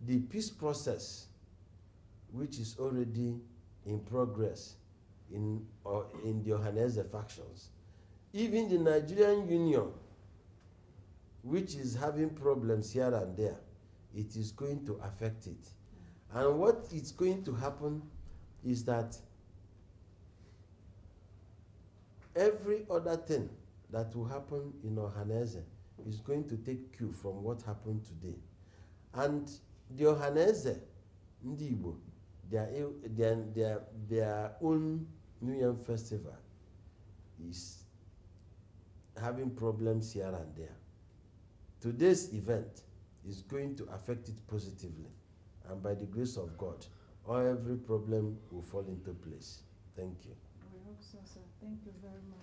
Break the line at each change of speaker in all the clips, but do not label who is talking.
the peace process, which is already in progress in the Ohanese factions. Even the Nigerian Union, which is having problems here and there, it is going to affect it. And what is going to happen is that every other thing that will happen in Ohanese is going to take cue from what happened today. And the Ohanese, Ndi Igbo, their own New Yam Festival is having problems here and there. Today's event is going to affect it positively, and by the grace of God, every problem will fall into place. Thank you.
We hope so, sir. Thank you very much.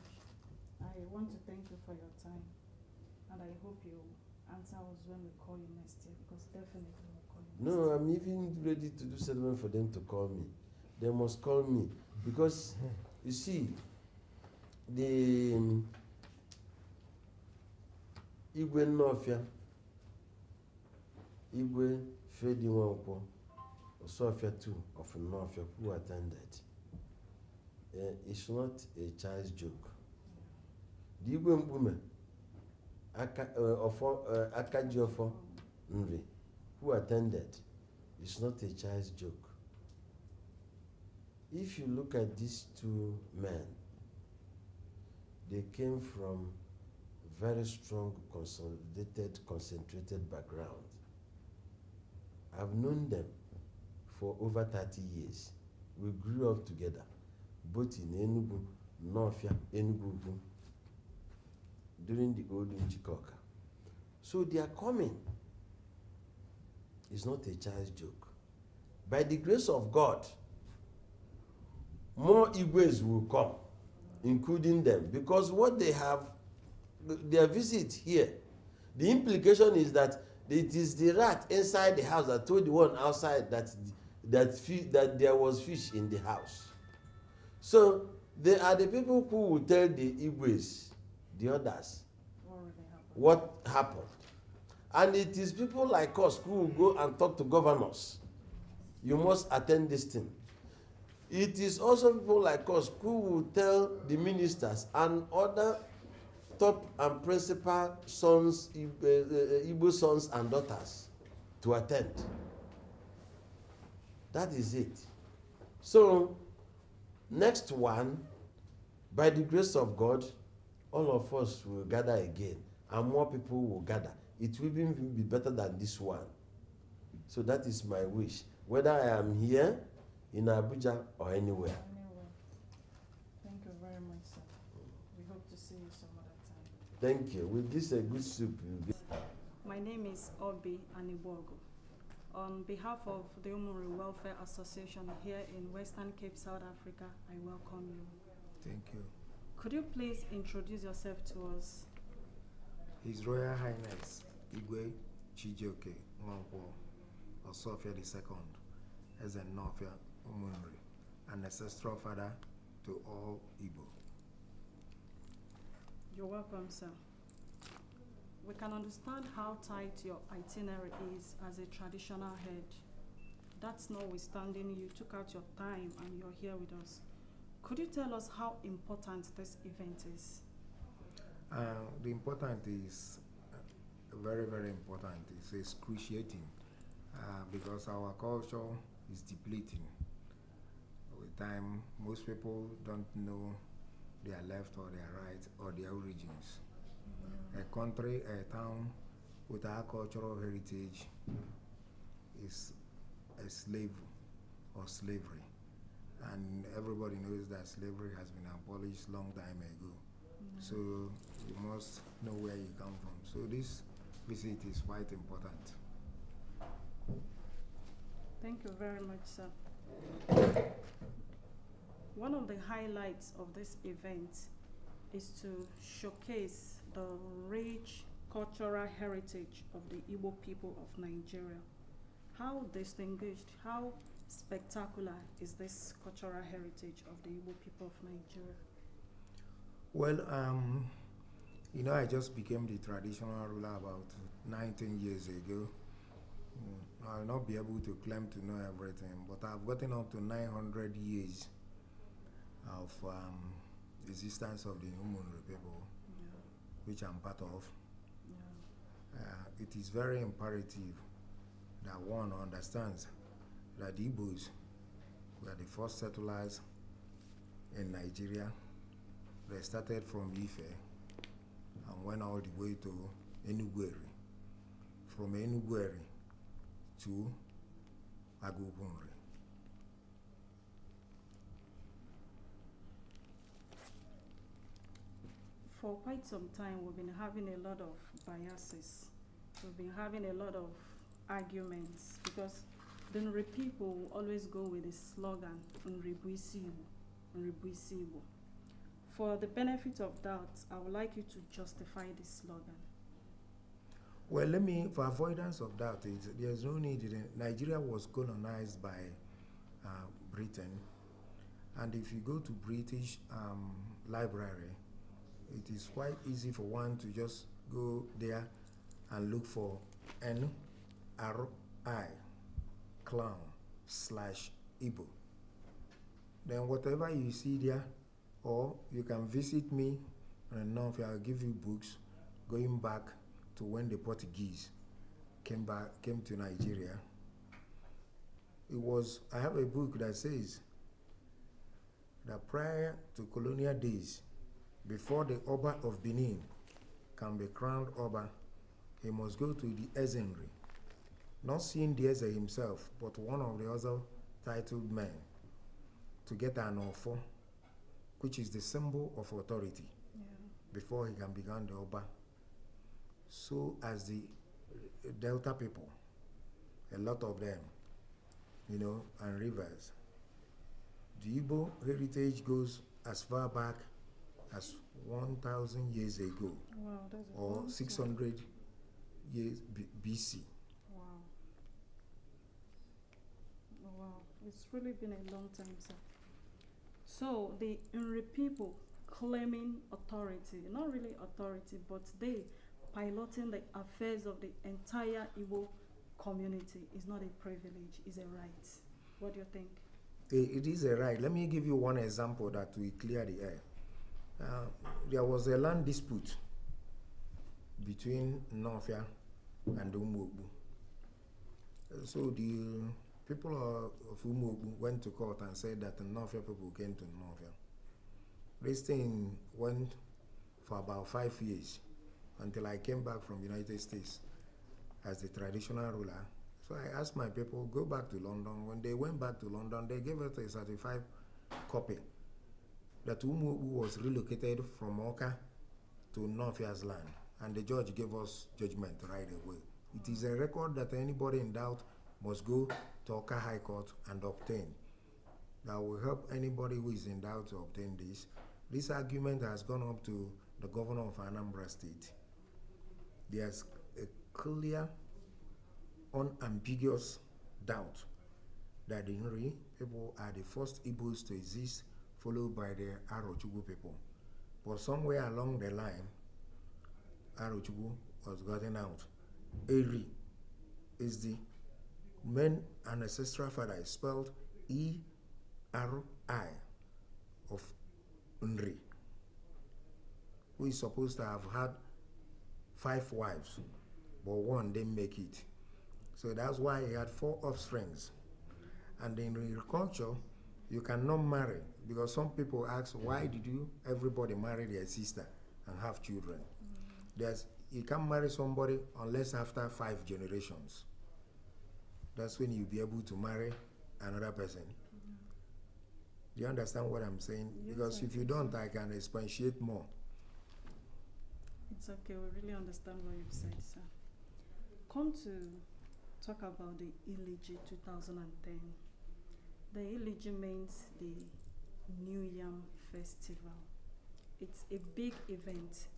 I want to thank you for your time, and I hope you answer us when we call you next year, because definitely we'll call you next year.
No, I'm even ready to do settlement for them to call me. They must call me, because you see, the Igwe Nofia, Igwe Fedi Wankwo, Osofia too of Nofia, who attended. It's not a child's joke. The Igwe Mkpume, Akajiofo Nri, who attended, it's not a child's joke. If you look at these two men, they came from very strong, consolidated, concentrated background. I've known them for over 30 years. We grew up together, both in Enugu, Nofia, Enugu, during the old Njikoka. So their coming is not a child's joke. By the grace of God, more Igwes will come, including them, because what they have, their visit here, the implication is that it is the rat inside the house that told the one outside that there was fish in the house. So they are the people who will tell the Igwes, the others, what happened. And it is people like us who will go and talk to governors. You must attend this thing. It is also people like us who will tell the ministers and other top and principal sons, Igbo sons and daughters to attend. That is it. So, next one, by the grace of God, all of us will gather again, and more people will gather. It will even be better than this one. So that is my wish, whether I am here, in Abuja, or anywhere.
Thank you very much, sir. We hope to see you some other time.
Thank you. With this a good soup.
My name is Obi Anibogo. On behalf of the Umunri Welfare Association here in Western Cape, South Africa, I welcome you.
Thank you.
Could you please introduce yourself to us?
His Royal Highness Igwe Chukwudinugbo Agwuna Mkpume, as a Nofia Umunri, an ancestral father to all Igbo.
You're welcome, sir. We can understand how tight your itinerary is as a traditional head. That's notwithstanding, you took out your time and you're here with us. Could you tell us how important this event is?
The important is very, very important. It's excruciating because our culture is depleting. With time, most people don't know their left or their right or their origins. A country, a town without cultural heritage is a slave or slavery. And everybody knows that slavery has been abolished long time ago. So you must know where you come from. So this visit is quite important.
Thank you very much, sir. One of the highlights of this event is to showcase the rich cultural heritage of the Igbo people of Nigeria. How distinguished, how spectacular is this cultural heritage of the Igbo people of Nigeria?
Well, you know, I just became the traditional ruler about 19 years ago. I'll not be able to claim to know everything, but I've gotten up to 900 years of existence of the Umunri people, which I'm part of. It is very imperative that one understands that the Igbos were the first settlers in Nigeria. They started from Ife and went all the way to Enugu. From Enugu to Agugunri.
For quite some time, we've been having a lot of biases. We've been having a lot of arguments because the Nri people always go with the slogan, Nribuisibu. For the benefit of doubt, I would like you to justify this slogan.
Well, for avoidance of doubt, there's no need. Nigeria was colonized by Britain, and if you go to British library, it is quite easy for one to just go there and look for NRI clan/Igbo. Then whatever you see there, or you can visit me, and now I'll give you books going back to when the Portuguese came to Nigeria. I have a book that says that prior to colonial days, before the Oba of Benin can be crowned Oba, he must go to the Ezenry, not seeing the Eze himself, but one of the other titled men, to get an offer, which is the symbol of authority, before he can become the Oba. So as the Delta people, a lot of them, and rivers, the Igbo heritage goes as far back as 1,000 years ago, or 600 years BC.
Wow. Wow, it's really been a long time, sir. So the Nri people claiming authority, not really authority, but they piloting the affairs of the entire Igbo community is not a privilege, it's a right. What do you think?
It is a right. Let me give you one example that will clear the air. There was a land dispute between Nofia and Umuobu. So the people of Umuobu went to court and said that the Nofia people came to Nofia. This thing went for about 5 years until I came back from the United States as the traditional ruler. So I asked my people, go back to London. When they went back to London, they gave us a certified copy that Umuobu was relocated from Oka to Nofia's land, and the judge gave us judgment right away. It is a record that anybody in doubt must go to Oka High Court and obtain. That will help anybody who is in doubt to obtain this. This argument has gone up to the governor of Anambra State. There's a clear, unambiguous doubt that the Nri people are the first Igbos to exist, followed by the Arochukwu people. But somewhere along the line, Arochukwu was gotten out. Eri is the main ancestral father, is spelled E-R-I of Nri, who is supposed to have had 5 wives, but one didn't make it. So that's why he had 4 offsprings. And in agriculture, you cannot marry, because some people ask, why did everybody marry their sister and have children? You can't marry somebody unless after 5 generations. That's when you'll be able to marry another person. Do you understand what I'm saying?
Yes,
because if you don't, I can expatiate more.
It's okay, we really understand what you've said, sir. Come to talk about the Iliji 2010. The Iliji means the New Yam Festival. It's a big event.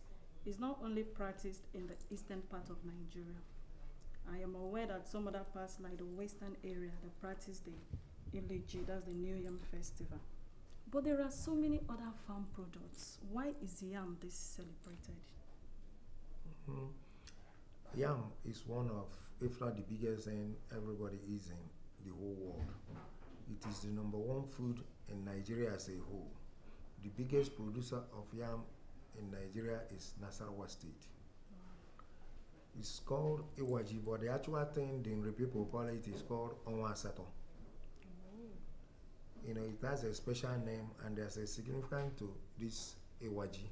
It's not only practiced in the eastern part of Nigeria. I am aware that some other parts, like the western area, they practice the Iliji, that's the New Yam Festival. But there are so many other farm products. Why is yam this celebrated?
Yam is one of if not the biggest in everybody is in the whole world. It is the #1 food in Nigeria as a whole. The biggest producer of yam in Nigeria is Nasarawa State. It's called Iwaji, but the actual thing the Nri people call it is called Onwasato. You know, it has a special name and there's a significance to this Iwaji.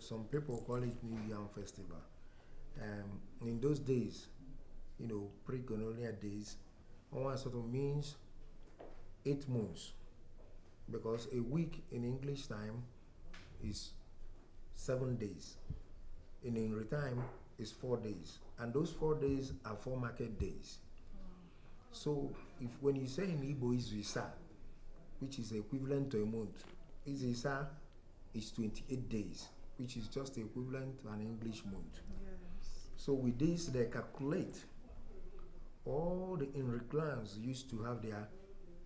Some people call it New Yam Festival. In those days, you know, pre-colonial days, Onwasato means 8 moons, because a week in English time is 7 days. In Nri time is 4 days, and those 4 days are 4 market days. So if when you say in Igbo is Isa, which is equivalent to a month, Isa is 28 days, which is just equivalent to an English month.
Yes.
So with this, they calculate all the Umunri clans used to have their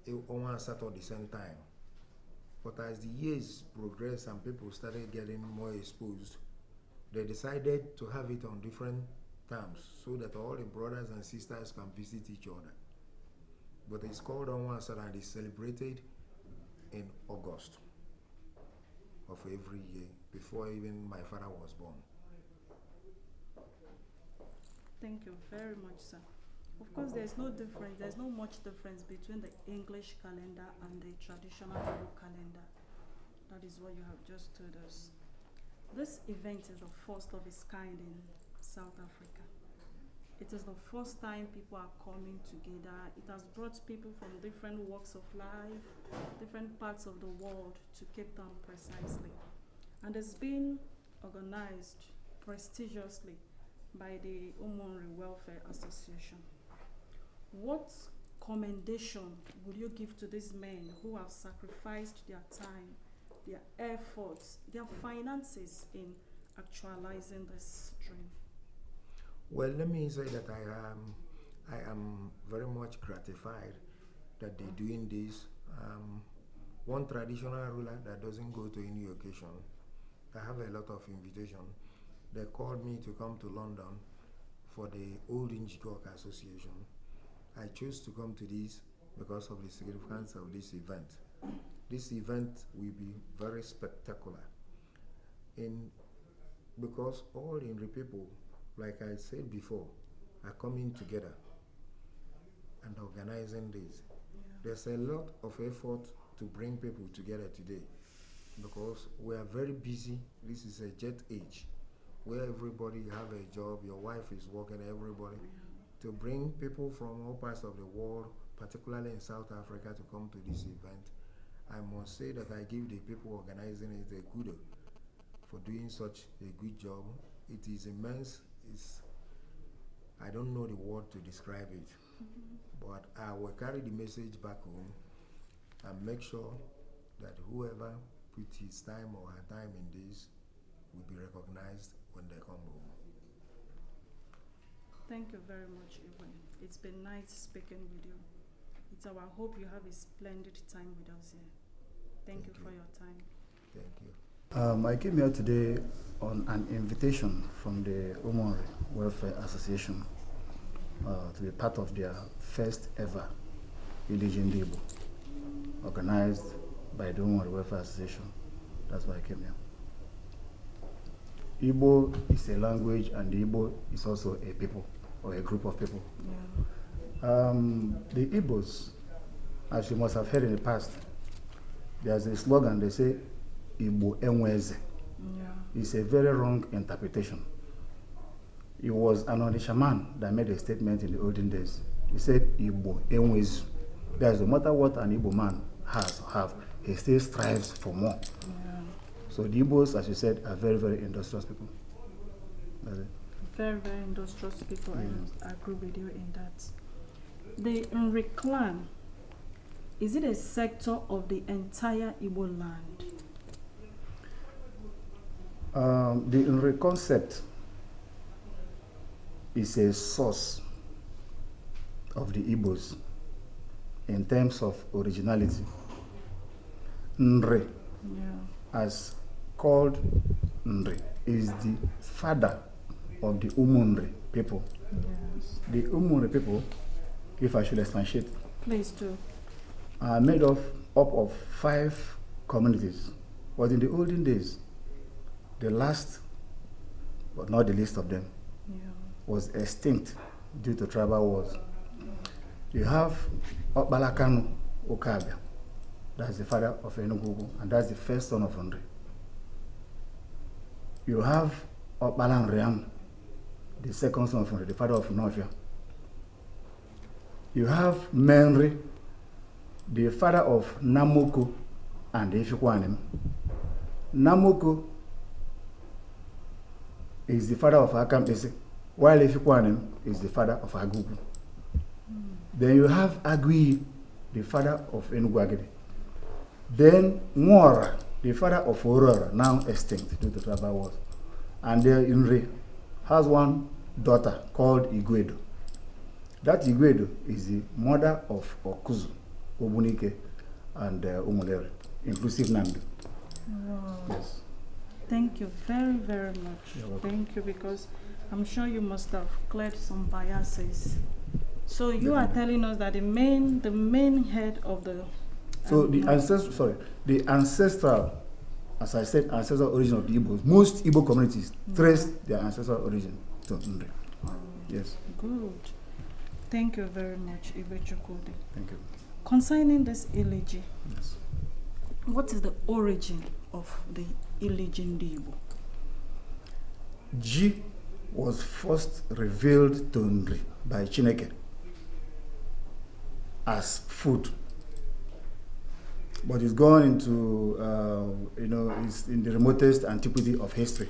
Onwasato at the same time. But as the years progressed and people started getting more exposed, they decided to have it on different terms so that all the brothers and sisters can visit each other. But it's called Onwasato and it's celebrated in August of every year, before even my father was born.
Thank you very much, sir. Of course, there's no much difference between the English calendar and the traditional Igbo calendar. That is what you have just told us. This event is the first of its kind in South Africa. It is the first time people are coming together. It has brought people from different walks of life, different parts of the world to Cape Town precisely. And it's been organized prestigiously by the Umunri Welfare Association. What commendation would you give to these men who have sacrificed their time, their efforts, their finances in actualizing this dream?
Well, let me say that I am very much gratified that they're doing this. One traditional ruler that doesn't go to any occasion. I have a lot of invitation. They called me to come to London for the Old Injikok Association. I chose to come to this because of the significance of this event. This event will be very spectacular, because all Nri people, like I said before, are coming together and organizing this.
Yeah.
There's a lot of effort to bring people together today, because we are very busy. This is a jet age where everybody have a job, your wife is working, everybody.
Yeah.
To bring people from all parts of the world, particularly in South Africa, to come to this event, I must say that I give the people organizing it a kudo for doing such a good job. It is immense. I don't know the word to describe it, but I will carry the message back home and make sure that whoever put his time or her time in this will be recognized when they come home.
Thank you very much, Igwe. It's been nice speaking with you. It's our hope you have a splendid time with us here. Thank you for your time.
Thank you.
I came here today on an invitation from the Umunri Welfare Association to be part of their first ever Religion Igbo, organized by the Umunri Welfare Association. That's why I came here. Igbo is a language, and Igbo is also a people, or a group of people.
Yeah.
The Igbos, as you must have heard in the past, there's a slogan, they say, Igbo enweze.
Yeah.
It's a very wrong interpretation. It was an Onisha man that made a statement in the olden days. He said, Igbo enwezu. That no matter what an Igbo man has or have, he still strives for more.
Yeah.
So the Igbos, as you said, are very, very industrious people. That's it.
Very, very industrious people. I agree with you in that. The Umunri clan, is it a sector of the entire Igbo land?
The Umunri concept is a source of the Igbos in terms of originality. Nri, as called Nri, is the father of the Umunri people.
Yes.
The Umunri people, if I should expatiate,
Please do.
are made up of 5 communities. But in the olden days, the last, but not the least of them,
Yeah.
was extinct due to tribal wars. You have Okbalakanu Okabia, that's the father of Enugu, and that's the first son of Umunri. You have Okbalan Riam, the second son of Umunri, the father of Nofia. You have Menri, the father of Namoko and Ifikwanem. Namoko is the father of Akampese, while Ifikwanem is the father of Agugu. Then you have Agui, the father of Enugu. Then Mwora, the father of Aurora, now extinct due to tribal wars. And there Inri has one daughter called Igwedo. That Igwedo is the mother of Okuzu, Obunike, and Umulere, inclusive Namdu.
Wow.
Yes.
Thank you very, very much.
You're welcome.
Thank you, because I'm sure you must have cleared some biases. So you are telling us that the main head of the
So the ancestral, as I said, ancestral origin of the Igbos, most Igbo communities trace their ancestral origin to Nri. Yes.
Good. Thank you very much, Igwe Chukwudi.
Thank you.
Concerning this elegy,
Yes.
what is the origin of the elegy Igbo?
Ji was first revealed to Nri by Chineke as food. But it's gone into, it's in the remotest antiquity of history.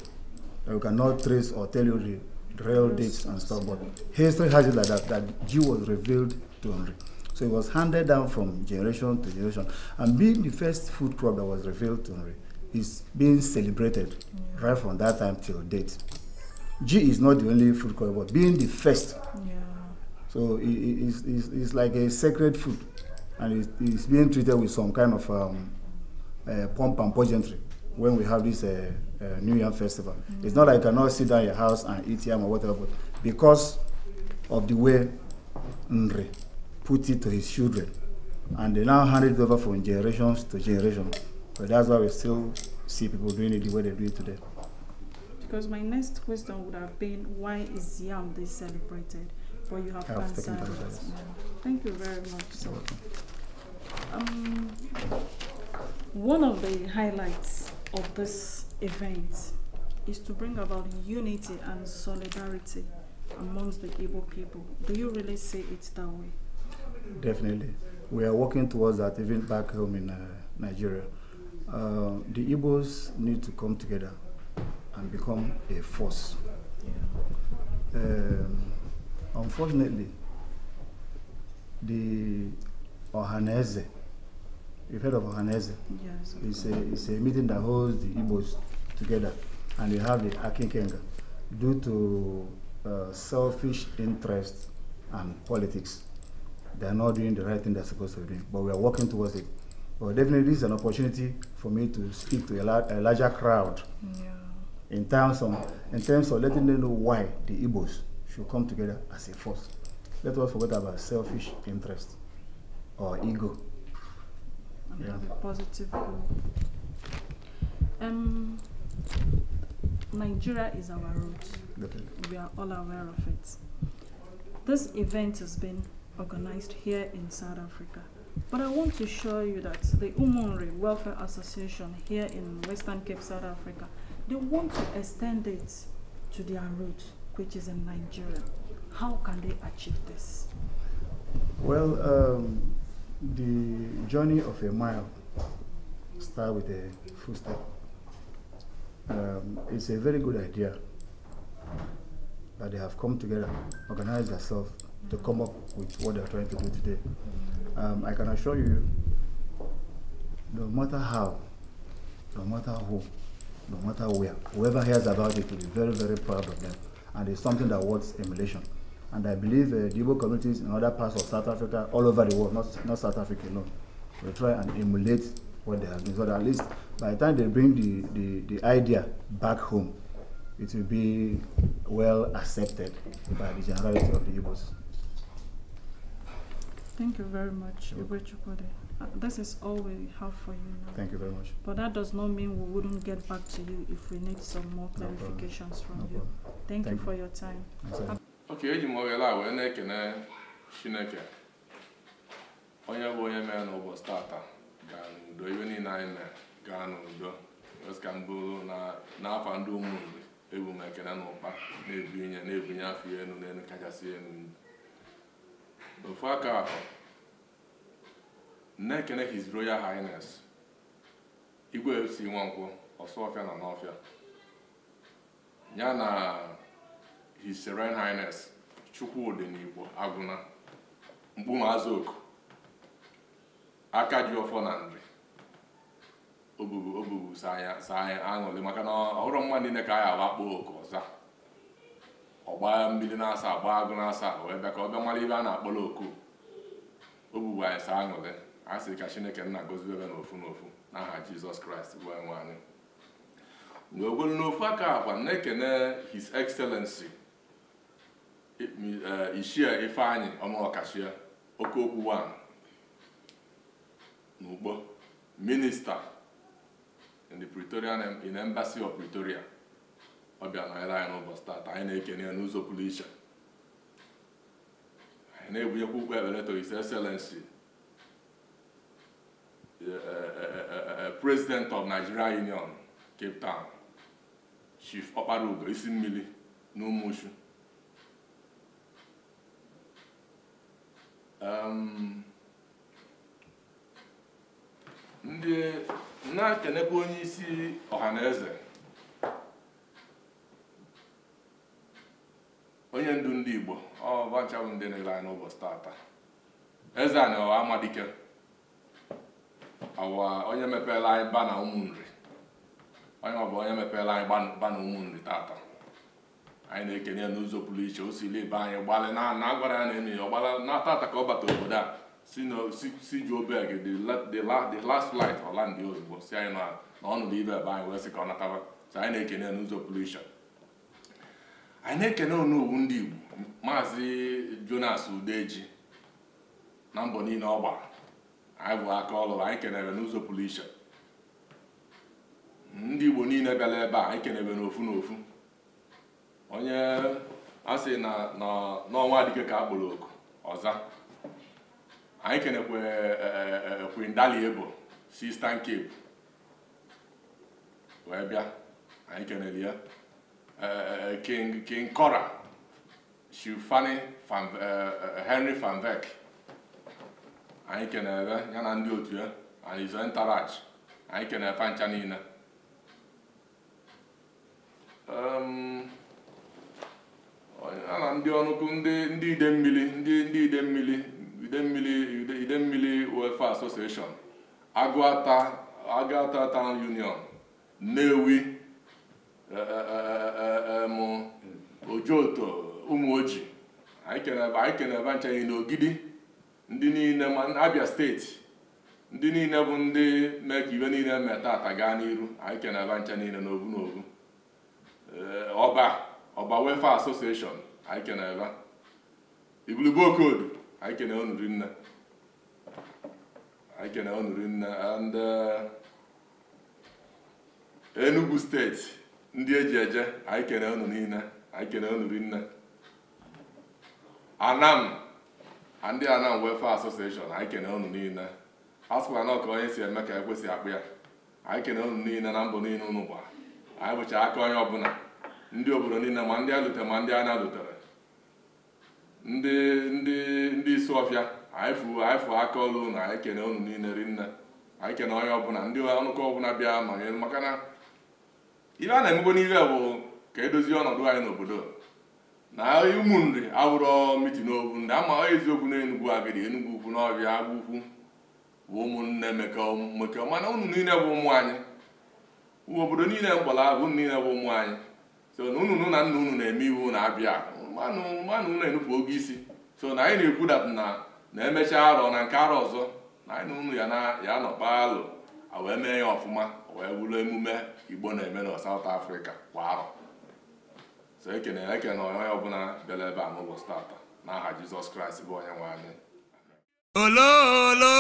We cannot trace or tell you the real dates and stuff, but history has it like that Ji was revealed to Nri. So it was handed down from generation to generation. And being the first food crop that was revealed to Nri is being celebrated right from that time till date. Ji is not the only food crop, but being the first.
Yeah.
So it's like a sacred food, and it's being treated with some kind of pomp and pageantry when we have this New Yam Festival. It's not like you cannot sit down in your house and eat yam or whatever, but because of the way Nri put it to his children, and they now hand it over from generations to generation. But that's why we still see people doing it the way they do it today.
Because my next question would have been, why is yam this celebrated? But you have answered it. Yeah. Thank you very much, sir. One of the highlights of this event is to bring about unity and solidarity amongst the Igbo people. Do you really see it that way?
Definitely. We are working towards that even back home in Nigeria. The Igbos need to come together and become a force. Unfortunately, the Ohaneze, you've heard of Ohaneze?
Yes.
It's a meeting that holds the Igbos together, and they have the Akinkenga. Due to selfish interests and politics, they are not doing the right thing they're supposed to be doing, but we are working towards it. But definitely this is an opportunity for me to speak to a larger crowd.
Yeah.
In terms of letting them know why the Igbos should come together as a force. Let us forget about selfish interest or ego.
And have a positive goal. Nigeria is our root.
Definitely.
We are all aware of it. This event has been organized here in South Africa. But I want to show you that the Umunri Welfare Association here in Western Cape, South Africa, they want to extend it to their root, which is in Nigeria. How can they achieve this?
Well, the journey of a mile starts with a footstep. It's a very good idea that they have come together, organized themselves to come up with what they're trying to do today. I can assure you, no matter how, no matter who, no matter where, whoever hears about it will be very, very proud of them. And it's something that worth emulation. And I believe the Igbo communities in other parts of South Africa, all over the world, not South Africa alone, will try and emulate what they have been. So that at least by the time they bring the idea back home, it will be well accepted by the generality of the Igbos.
Thank you very much, Igwe Chukwudinugbo. This is all we have for you now.
Thank you very much.
But that does not mean we wouldn't get back to you if we need some more clarifications from you. Thank you for your time.
Okay, eji m oghela wee na-ekene Chineke onye bụ onye mere n'ụbọchị tata gaa n'udo, iwe niile anyị mere gaa n'udo. Ka m bụrụ n'afa ndị Umunri ebu m ekene n'ụkpa na-ebunye afọ elu n'elu kachasị elu. Ofu aka ahụ na-ekene His Royal Highness Igwe si Nwankwọ Ọsụọfịa na n'Ọfịa, ya na His Serene Highness Chukwudinugbo Agwuna Mkpume azaoku aka ji ọfọ na nri obubu sa anyị aṅụrị maka na ọhụrụ mmadụ niile ka anyị agbakpọ oku ọza ọgba mmiri na-asa agba agụ na-asa wee bịa ka ọ bịa mara ibe a na-akpọrọ oku obubu anyị sa aṅụrị. A sị ka Chineke nna gozie ebe n'ofu n'ofu n'aha Jizọs Kraịst bụ onye nwe anyị. Mgbe ogolo n'ofu aka akwa na-ekene His Excellency Ishia Ifeanyị Ọmụọkachie Okookwu 1 n'Ugbo, Minister in the Praetorian in Embassy of Pretoria. Ọ bịa nọnyere anyị n'ụbọchị tata, anyị na-ekene ya n'ụzọ pụrụ iche. Anyị na-ebunyekwa ukpe ekpere to His Excellency President of Nigeria Union, Cape Town, Chief Okpara Ugo isi mmiri n'Umushu. Ndị na-ekenekwa onye isi ọhaneze, onye ndu ndị Igbo, ọ bacha bụ ndị na-ele anyị n'ụbọchị tata. Eze anyị ọwa Amadike awa onye mepere anyị ba na Umunri, onye ọ bụ onye mepere anyị ba na Umunri tata. Anyị na-ekene ya n'ụzọ pụrụ iche. O si ebe anyị gbalị na agwara ya na enyi ya ọgbala na tata ka ọ bata obodo a si Joburg the last flight ọ landị ozugbo si anyị na ọnọdụ ibe ebe anyị wee sị ka ọ nataba. So anyị na-ekene ya n'ụzọ pụrụ iche. Anyị na-ekene onowu ndị Igbo Maazị Jonas Udeji na mbọ niile ọ gbara. Anyị bụ aka ọlụ, anyị kenere n'ụzọ pụrụ iche. Ndị Igbo niile bịara ebe a anyị kenere n'ofu n'ofu. Onye a sị na n'ọnwa dike ka a kpọrọ oku ọza, anyị kenekwe Queen Dali Ebo si Eastern Cape wee bịa, anyị kenere ya. King Cora Shifani Henry Van Veck, anyị kenere ya na ndị otu ya and his entourage, anyị kenere fancha niile. Na ndị ọnụkụ ndị Idemmili Welfare Association, Agụata Town Union, Nnewi, Ojoto, Ụmụoji, anyị kenere ncha anyị n'Ogidi, ndị niile ma Abia steeti, ndị niile bụ ndị mee ka ibe niile mee tata gaa n'iru. Anyị kenere ncha niile n'obu n'obu. Ọba Welfare Association, anyị kenere Igulugbo Code, anyị kenere onuri nne. And Enugu steeti, ndị eji eje, anyị kenere unu niile. Anyị kenere onuri nne. Ndị Anam Welfare Association, anyị kenere unu niile. Asụkwa na ọka onye si eme ka ekwesị akpụ ya. Anyị kenere unu niile na mbọ niile unu gba. Anyị bụcha aka onye ọbụla, ndị obodo niile ma ndị a lutere ma ndị a na-alutere, ndị isi ọfịa, anyị fụ aka ọlụ na anyị kene unu niile rinne. Anyị kene onye ọbụla, ndị ọnụkọ ọbụla bịa nọnyere, maka na ibe a na-emegbo n'ihe bụ ka edozie ọnọdụ anyị n'obodo. Na Umunri abụrụ mitin okwu ndị ama eziokwu na Enugu Agidi, Enugu Ukwu, n'Ọbịa, Agwụkwu bụ ụmụnne mekọ, mana unu niile bụ ụmụ anyị. Obodo niile mkpọrọ abụ niile bụ ụmụ anyị. So na unu na nna unu na-eme iwu na-abịa mmanụ unu enupụ oge isi. So na anyị na-ekwu na emechaa arọ na nke arọ ọzọ na anyị na unu ya nọkpa alụ wee mee ya ọfụma, wee bụrụ emume Igbo na-eme na South Africa kwa arọ. so ekene onye ọbụla bịara ebe a n'ụbọchị tata n'aha Jizọs Kraịst bụ onye nwe anyị.
Ololo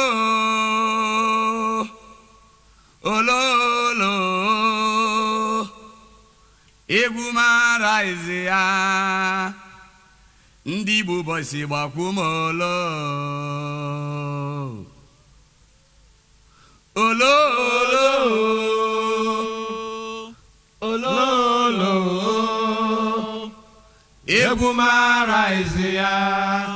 ololo egwu mara izi ya ndị Igbo bọsị gbakwumolo ololo ololo egwu mara izi ya